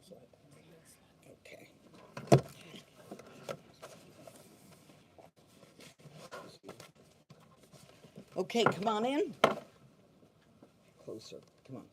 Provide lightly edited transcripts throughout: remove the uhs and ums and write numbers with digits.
Okay. Okay, come on in. Closer. Come on.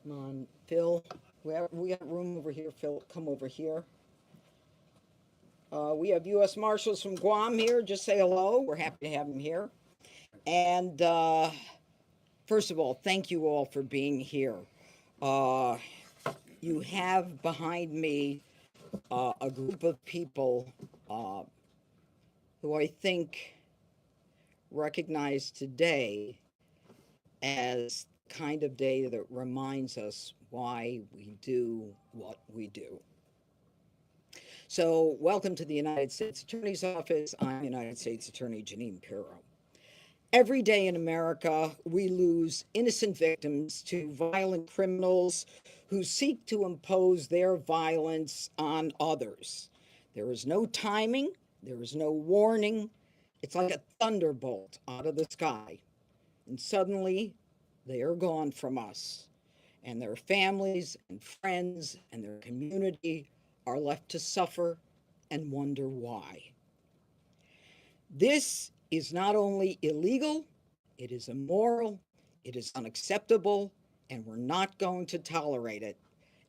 Come on, Phil. We have room over here. Phil, come over here. We have U.S. Marshals from Guam here. Just say hello. We're happy to have them here. And first of all, thank you all for being here. You have behind me a group of people who I think recognize today as the kind of day that reminds us why we do what we do. So, welcome to the United States Attorney's Office. I'm United States Attorney Jeanine Pirro. Every day in America, we lose innocent victims to violent criminals who seek to impose their violence on others. There is no timing, there is no warning. It's like a thunderbolt out of the sky. And suddenly, they are gone from us. And their families and friends and their community are left to suffer and wonder why. This is not only illegal, it is immoral, it is unacceptable, and we're not going to tolerate it.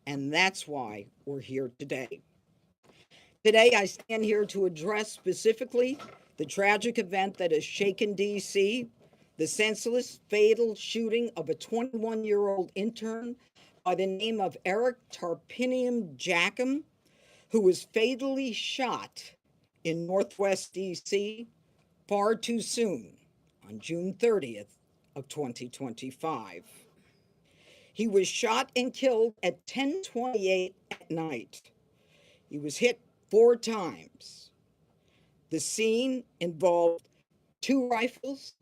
And that's why we're here today. Today, I stand here to address specifically the tragic event that has shaken DC, the senseless, fatal shooting of a 21-year-old intern by the name of Eric Tarpinium Jackham, who was fatally shot in Northwest DC far too soon on June 30th of 2025. He was shot and killed at 10:28 at night. He was hit 4 times. The scene involved 2 rifles,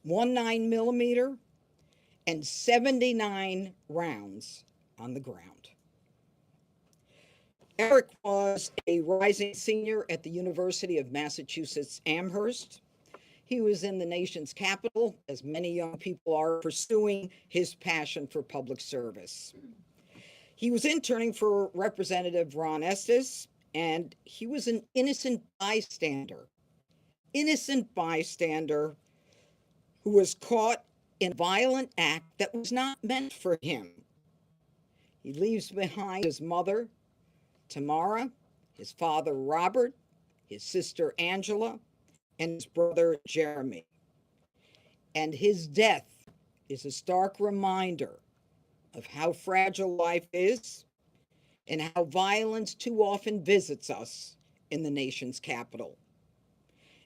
1 9mm, and 79 rounds on the ground. Eric was a rising senior at the University of Massachusetts Amherst. He was in the nation's capital, as many young people are, pursuing his passion for public service. He was interning for Representative Ron Estes, and he was an innocent bystander who was caught in a violent act that was not meant for him. He leaves behind his mother, Tamara, his father, Robert, his sister, Angela, and his brother, Jeremy. And his death is a stark reminder of how fragile life is and how violence too often visits us in the nation's capital.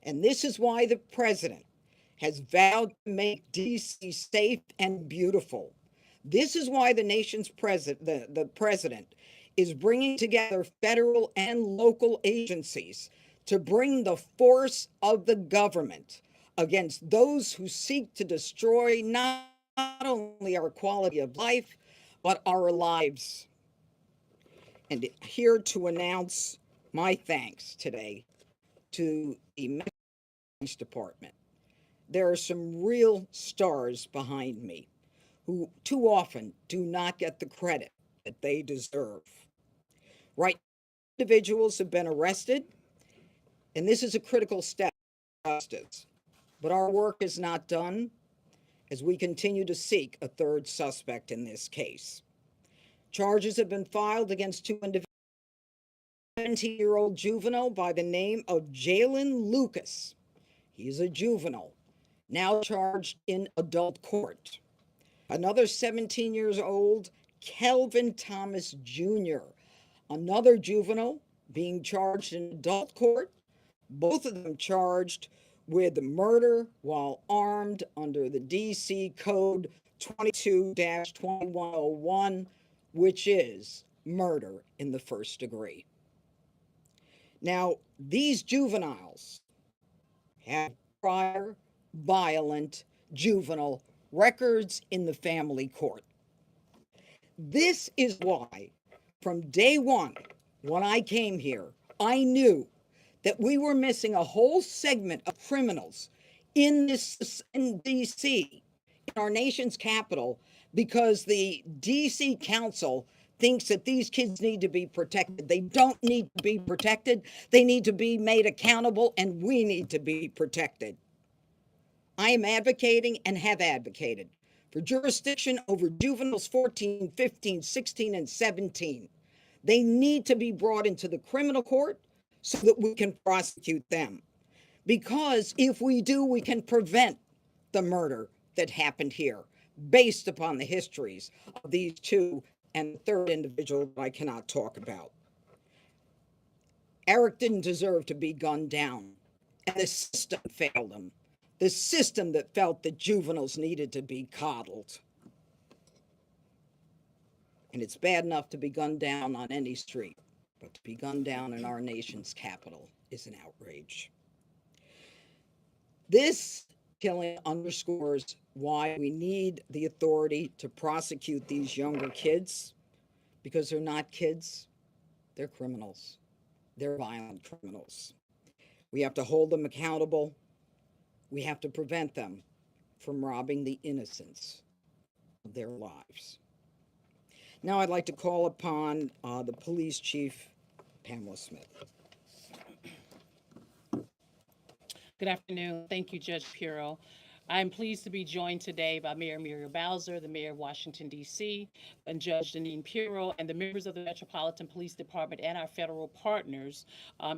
And this is why the president has vowed to make DC safe and beautiful. This is why the nation's president, the president, is bringing together federal and local agencies to bring the force of the government against those who seek to destroy not only our quality of life, but our lives. And here to announce my thanks today to the Police Department. There are some real stars behind me who too often do not get the credit that they deserve. Right, individuals have been arrested, and this is a critical step in justice. But our work is not done as we continue to seek a 3rd suspect in this case. Charges have been filed against 2 individuals. A 17-year-old juvenile by the name of Jalen Lucas. He is a juvenile, now charged in adult court. Another 17 years old, Kelvin Thomas Jr., another juvenile being charged in adult court, both of them charged with murder while armed under the DC Code 22-2101, which is murder in the 1st degree. Now, these juveniles have prior violent juvenile records in the family court. This is why, from day one, when I came here, I knew that we were missing a whole segment of criminals in DC, in our nation's capital, because the DC Council thinks that these kids need to be protected. They don't need to be protected. They need to be made accountable, and we need to be protected. I am advocating and have advocated for jurisdiction over juveniles 14, 15, 16, and 17. They need to be brought into the criminal court so that we can prosecute them. Because if we do, we can prevent the murder that happened here based upon the histories of these two and the third individual that I cannot talk about. Eric didn't deserve to be gunned down, and the system failed him. The system that felt that juveniles needed to be coddled. And it's bad enough to be gunned down on any street, but to be gunned down in our nation's capital is an outrage. This killing underscores why we need the authority to prosecute these younger kids, because they're not kids, they're criminals. They're violent criminals. We have to hold them accountable. We have to prevent them from robbing the innocents of their lives. Now I'd like to call upon the police chief, Pamela Smith. Good afternoon. Thank you, Judge Pirro. I'm pleased to be joined today by Mayor Muriel Bowser, the Mayor of Washington, D.C., and Judge Jeanine Pirro, and the members of the Metropolitan Police Department and our federal partners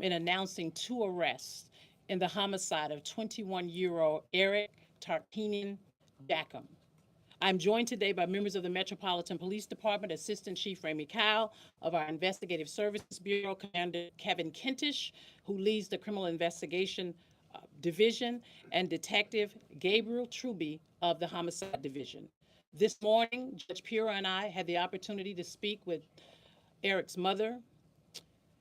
in announcing 2 arrests in the homicide of 21-year-old Eric Tarpinian Jackum. I'm joined today by members of the Metropolitan Police Department, Assistant Chief Ramey Kyle of our Investigative Services Bureau, Commander Kevin Kentish, who leads the Criminal Investigation Division, and Detective Gabriel Truby of the Homicide Division. This morning, Judge Pirro and I had the opportunity to speak with Eric's mother,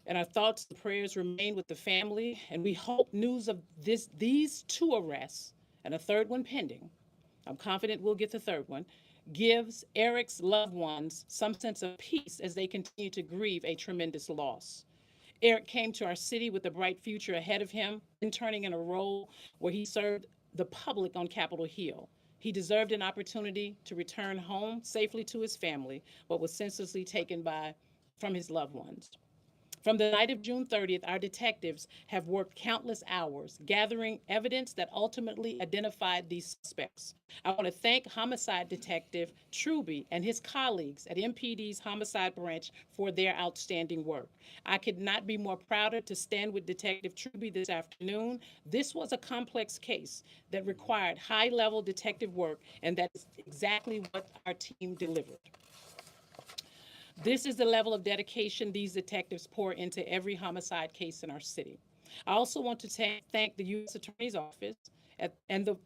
and our thoughts and prayers remain with the family, and we hope news of these 2 arrests and a third one pending, I'm confident we'll get the third one, gives Eric's loved ones some sense of peace as they continue to grieve a tremendous loss. Eric came to our city with a bright future ahead of him, interning in a role where he served the public on Capitol Hill. He deserved an opportunity to return home safely to his family, but was senselessly taken from his loved ones. From the night of June 30th, our detectives have worked countless hours gathering evidence that ultimately identified these suspects. I want to thank Homicide Detective Truby and his colleagues at MPD's Homicide Branch for their outstanding work. I could not be more prouder to stand with Detective Truby this afternoon. This was a complex case that required high-level detective work, and that is exactly what our team delivered. This is the level of dedication these detectives pour into every homicide case in our city. I also want to thank the U.S. Attorney's Office and the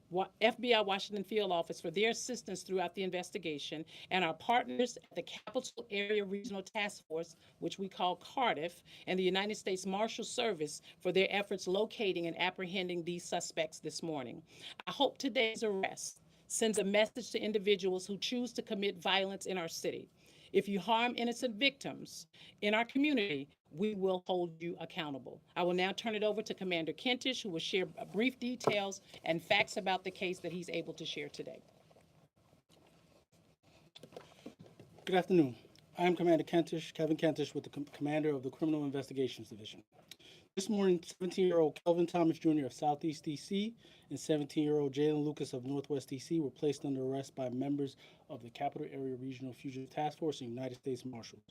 FBI Washington Field Office for their assistance throughout the investigation, and our partners at the Capital Area Regional Task Force, which we call Cardiff, and the United States Marshal Service for their efforts locating and apprehending these suspects this morning. I hope today's arrest sends a message to individuals who choose to commit violence in our city. If you harm innocent victims in our community, we will hold you accountable. I will now turn it over to Commander Kentish, who will share brief details and facts about the case that he's able to share today. Good afternoon. I am Commander Kentish, Kevin Kentish, with the Commander of the Criminal Investigations Division. This morning, 17-year-old Kelvin Thomas Jr. of Southeast D.C. and 17-year-old Jalen Lucas of Northwest D.C. were placed under arrest by members of the Capital Area Regional Fugitive Task Force and United States Marshals.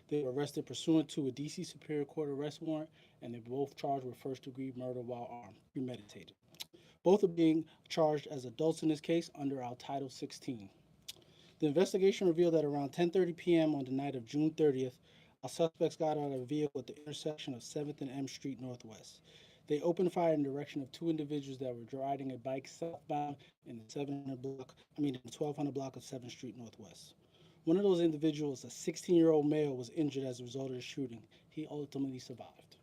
They were arrested pursuant to a D.C. Superior Court arrest warrant, and they were both charged with first-degree murder while armed, premeditated. Both are being charged as adults in this case under our Title 16. The investigation revealed that around 10:30 p.m. on the night of June 30th, our suspects got out of a vehicle at the intersection of 7th and M Street Northwest. They opened fire in the direction of 2 individuals that were riding a bike southbound in the 1200 block of 7th Street Northwest. One of those individuals, a 16-year-old male, was injured as a result of the shooting. He ultimately survived.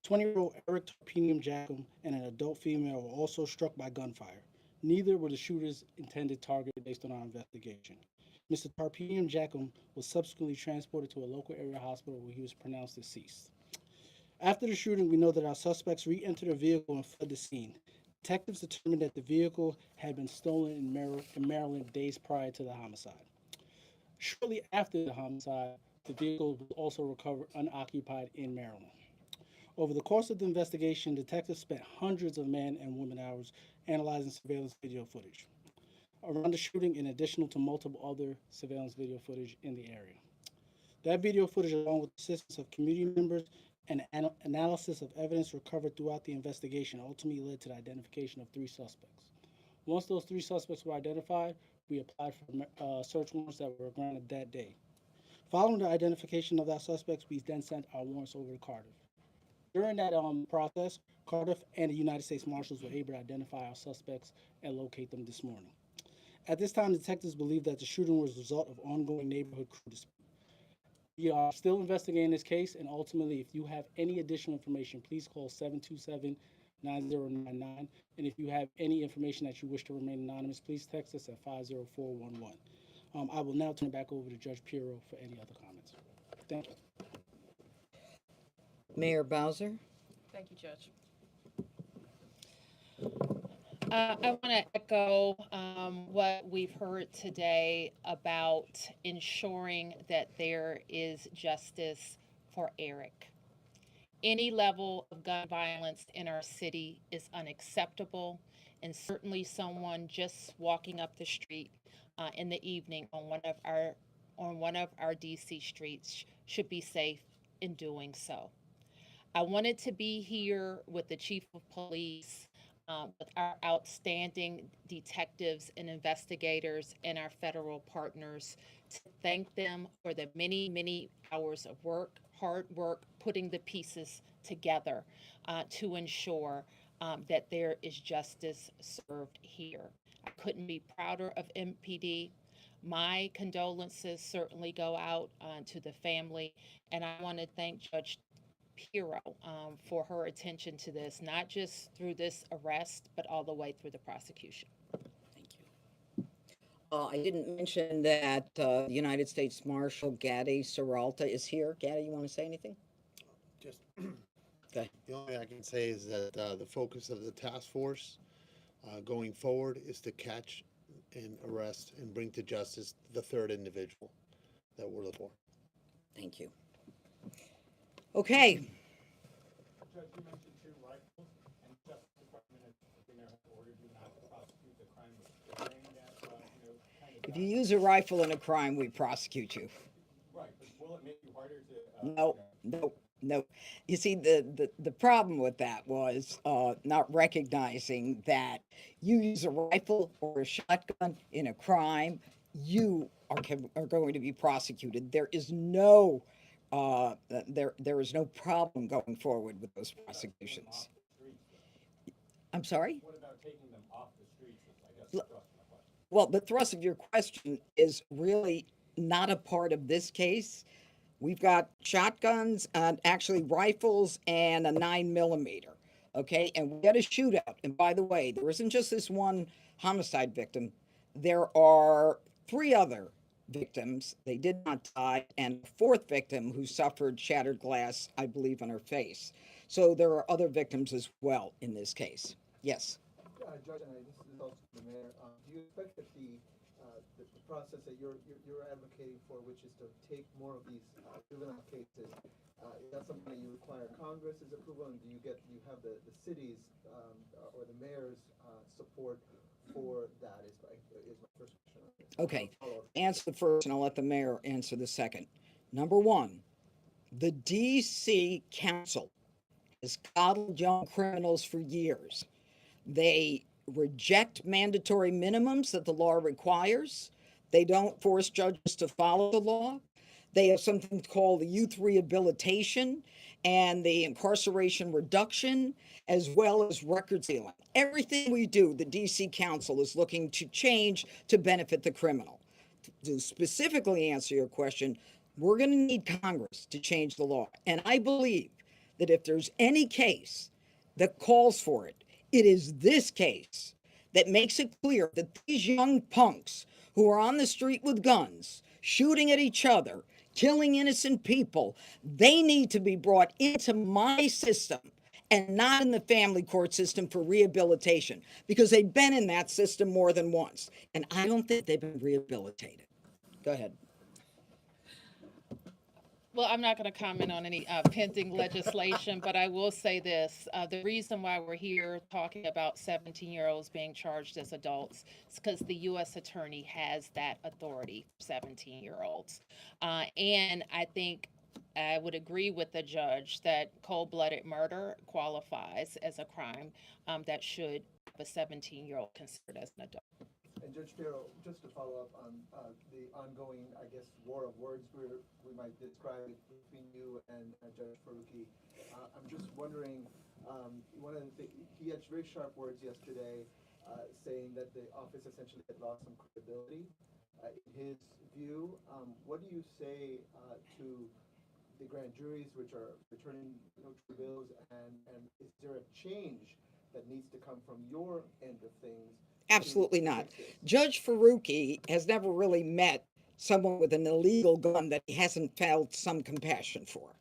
20-year-old Eric Tarpinian Jackum and an adult female were also struck by gunfire. Neither were the shooter's intended target based on our investigation. Mr. Tarpinian Jackum was subsequently transported to a local area hospital where he was pronounced deceased. After the shooting, we know that our suspects re-entered a vehicle and fled the scene. Detectives determined that the vehicle had been stolen in Maryland days prior to the homicide. Shortly after the homicide, the vehicle was also recovered unoccupied in Maryland. Over the course of the investigation, detectives spent hundreds of man and women hours analyzing surveillance video footage around the shooting, in addition to multiple other surveillance video footage in the area. That video footage, along with the assistance of community members and analysis of evidence recovered throughout the investigation, ultimately led to the identification of 3 suspects. Once those 3 suspects were identified, we applied for search warrants that were granted that day. Following the identification of our suspects, we then sent our warrants over to Cardiff. During that process, Cardiff and the United States Marshals were able to identify our suspects and locate them this morning. At this time, detectives believe that the shooting was a result of ongoing neighborhood crew dispute. We are still investigating this case, and ultimately, if you have any additional information, please call 727-9099. And if you have any information that you wish to remain anonymous, please text us at 50411. I will now turn it back over to Judge Pirro for any other comments. Thank you. Mayor Bowser? Thank you, Judge. I want to echo what we've heard today about ensuring that there is justice for Eric. Any level of gun violence in our city is unacceptable, and certainly someone just walking up the street in the evening on one of our DC streets should be safe in doing so. I wanted to be here with the Chief of Police, with our outstanding detectives and investigators and our federal partners, to thank them for the many, many hours of work, hard work, putting the pieces together to ensure that there is justice served here. I couldn't be prouder of MPD. My condolences certainly go out to the family, and I want to thank Judge Pirro for her attention to this, not just through this arrest, but all the way through the prosecution. Thank you. I didn't mention that the United States Marshal Gaddy Serralta is here. Gaddy, you want to say anything? Just Okay. the only thing I can say is that the focus of the task force going forward is to catch and arrest and bring to justice the 3rd individual that we're looking for. Thank you. Okay. Judge, you mentioned 2 rifles, and the Justice Department has ordered you not to prosecute the crime of carrying that, If you use a rifle in a crime, we prosecute you. Right, but will it make you harder to? No. You see, the problem with that was not recognizing that you use a rifle or a shotgun in a crime, you are going to be prosecuted. There is no there is no problem going forward with those prosecutions. I'm sorry? What about taking them off the streets? I guess the thrust of my question. Well, the thrust of your question is really not a part of this case. We've got shotguns, actually rifles, and a 9mm. Okay, and we had a shootout. And by the way, there isn't just this one homicide victim. There are 3 other victims. They did not die, and a 4th victim who suffered shattered glass, I believe, on her face. So there are other victims as well in this case. Yes. Judge, and this is also the mayor. Do you expect that the process that you're advocating for, which is to take more of these juvenile cases, is that something that you require Congress's approval, and do you have the city's or the mayor's support for that? Is my first question. Okay. Answer the first, and I'll let the mayor answer the second. Number 1, the DC Council has coddled young criminals for years. They reject mandatory minimums that the law requires. They don't force judges to follow the law. They have something called the youth rehabilitation and the incarceration reduction, as well as record sealing. Everything we do, the DC Council is looking to change to benefit the criminal. To specifically answer your question, we're going to need Congress to change the law. And I believe that if there's any case that calls for it, it is this case that makes it clear that these young punks who are on the street with guns, shooting at each other, killing innocent people, they need to be brought into my system and not in the family court system for rehabilitation, because they've been in that system more than once. And I don't think they've been rehabilitated. Go ahead. Well, I'm not going to comment on any pending legislation, but I will say this. The reason why we're here talking about 17-year-olds being charged as adults is because the U.S. Attorney has that authority for 17-year-olds. And I think I would agree with the judge that cold-blooded murder qualifies as a crime that should have a 17-year-old considered as an adult. And Judge Pirro, just to follow up on the ongoing, I guess, war of words we might describe it between you and Judge Faruqi. I'm just wondering, one of the he had very sharp words yesterday, saying that the office essentially had lost some credibility. In his view, what do you say to the grand juries which are returning true bills, and is there a change that needs to come from your end of things? Absolutely not. Judge Faruqi has never really met someone with an illegal gun that he hasn't felt some compassion for.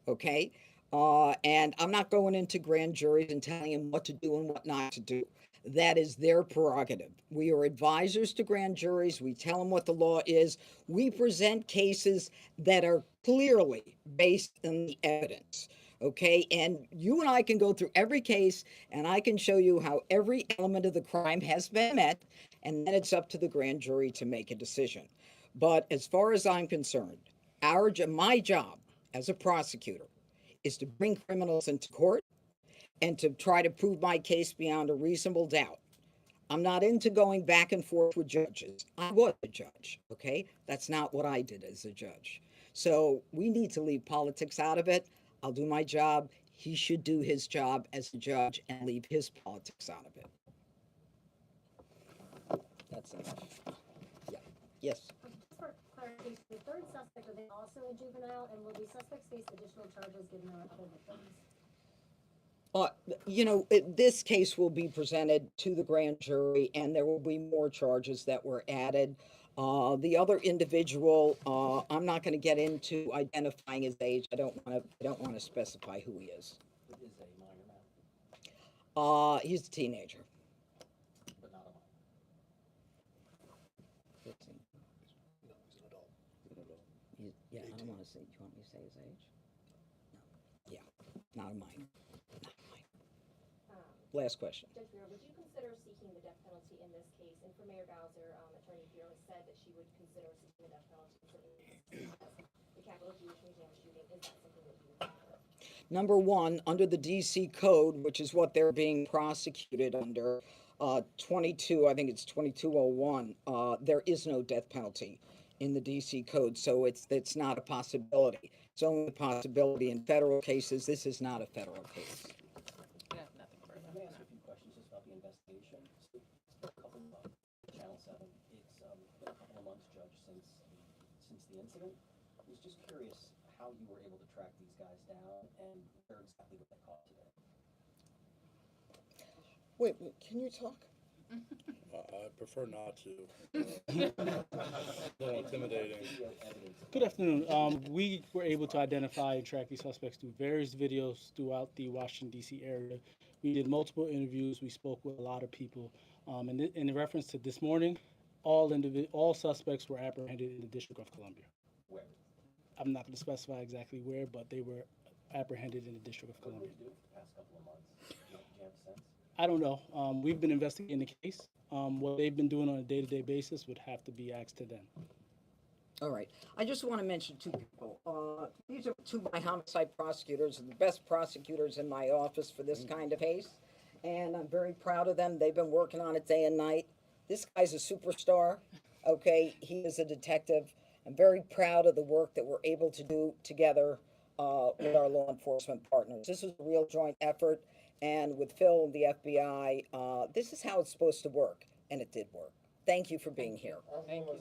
Okay? And I'm not going into grand juries and telling him what to do and what not to do. That is their prerogative. We are advisors to grand juries. We tell them what the law is. We present cases that are clearly based on the evidence. Okay, and you and I can go through every case and I can show you how every element of the crime has been met, and then it's up to the grand jury to make a decision. But as far as I'm concerned, my job as a prosecutor is to bring criminals into court and to try to prove my case beyond a reasonable doubt. I'm not into going back and forth with judges. I was a judge, okay? That's not what I did as a judge. So we need to leave politics out of it. I'll do my job. He should do his job as a judge and leave his politics out of it. That's enough. Yeah. Yes. Just for clarification, the third suspect, are they also a juvenile, and will these suspects face additional charges given their other victims? This case will be presented to the grand jury, and there will be more charges that were added. The other individual, I'm not going to get into identifying his age. I don't want to specify who he is. Is a minor now, He's a teenager. but not a minor. 15. No, he's an adult. Yeah, I don't want to say. Do you want me to say his age? No. Yeah, not a minor. Not a minor. Last question. Judge Pirro, would you consider seeking the death penalty in this case? And for Mayor Bowser, Attorney Pirro said that she would consider seeking the death penalty for the Capitol Jewish Museum shooting. Is that something that you would consider? Number one, under the DC code, which is what they're being prosecuted under, 22, I think it's 2201, there is no death penalty in the DC code, so it's not a possibility. It's only a possibility in federal cases. This is not a federal case. I have nothing further. Let me ask you a few questions just about the investigation. So it's been a couple of months, Channel 7, it's been a couple of months, Judge, since the incident. I was just curious how you were able to track these guys down and where exactly were they caught today? Wait, can you talk? I prefer not to. No intimidating. Video evidence. Good afternoon. We were able to identify and track these suspects through various videos throughout the Washington DC area. We did multiple interviews. We spoke with a lot of people. And in reference to this morning, all suspects were apprehended in the District of Columbia. Where? I'm not going to specify exactly where, but they were apprehended in the District of What did Columbia. they do for the past couple of months? Do you have a sense? I don't know. We've been investigating the case. What they've been doing on a day-to-day basis would have to be asked to them. All right. I just want to mention two people. These are two of my homicide prosecutors, the best prosecutors in my office for this kind of case. And I'm very proud of them. They've been working on it day and night. This guy's a superstar. Okay. He is a detective. I'm very proud of the work that we're able to do together with our law enforcement partners. This is a real joint effort. And with Phil and the FBI, this is how it's supposed to work. And it did work. Thank you for being here. Thank you.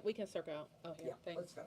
We can circle out. Oh, yeah, thanks. Let's go.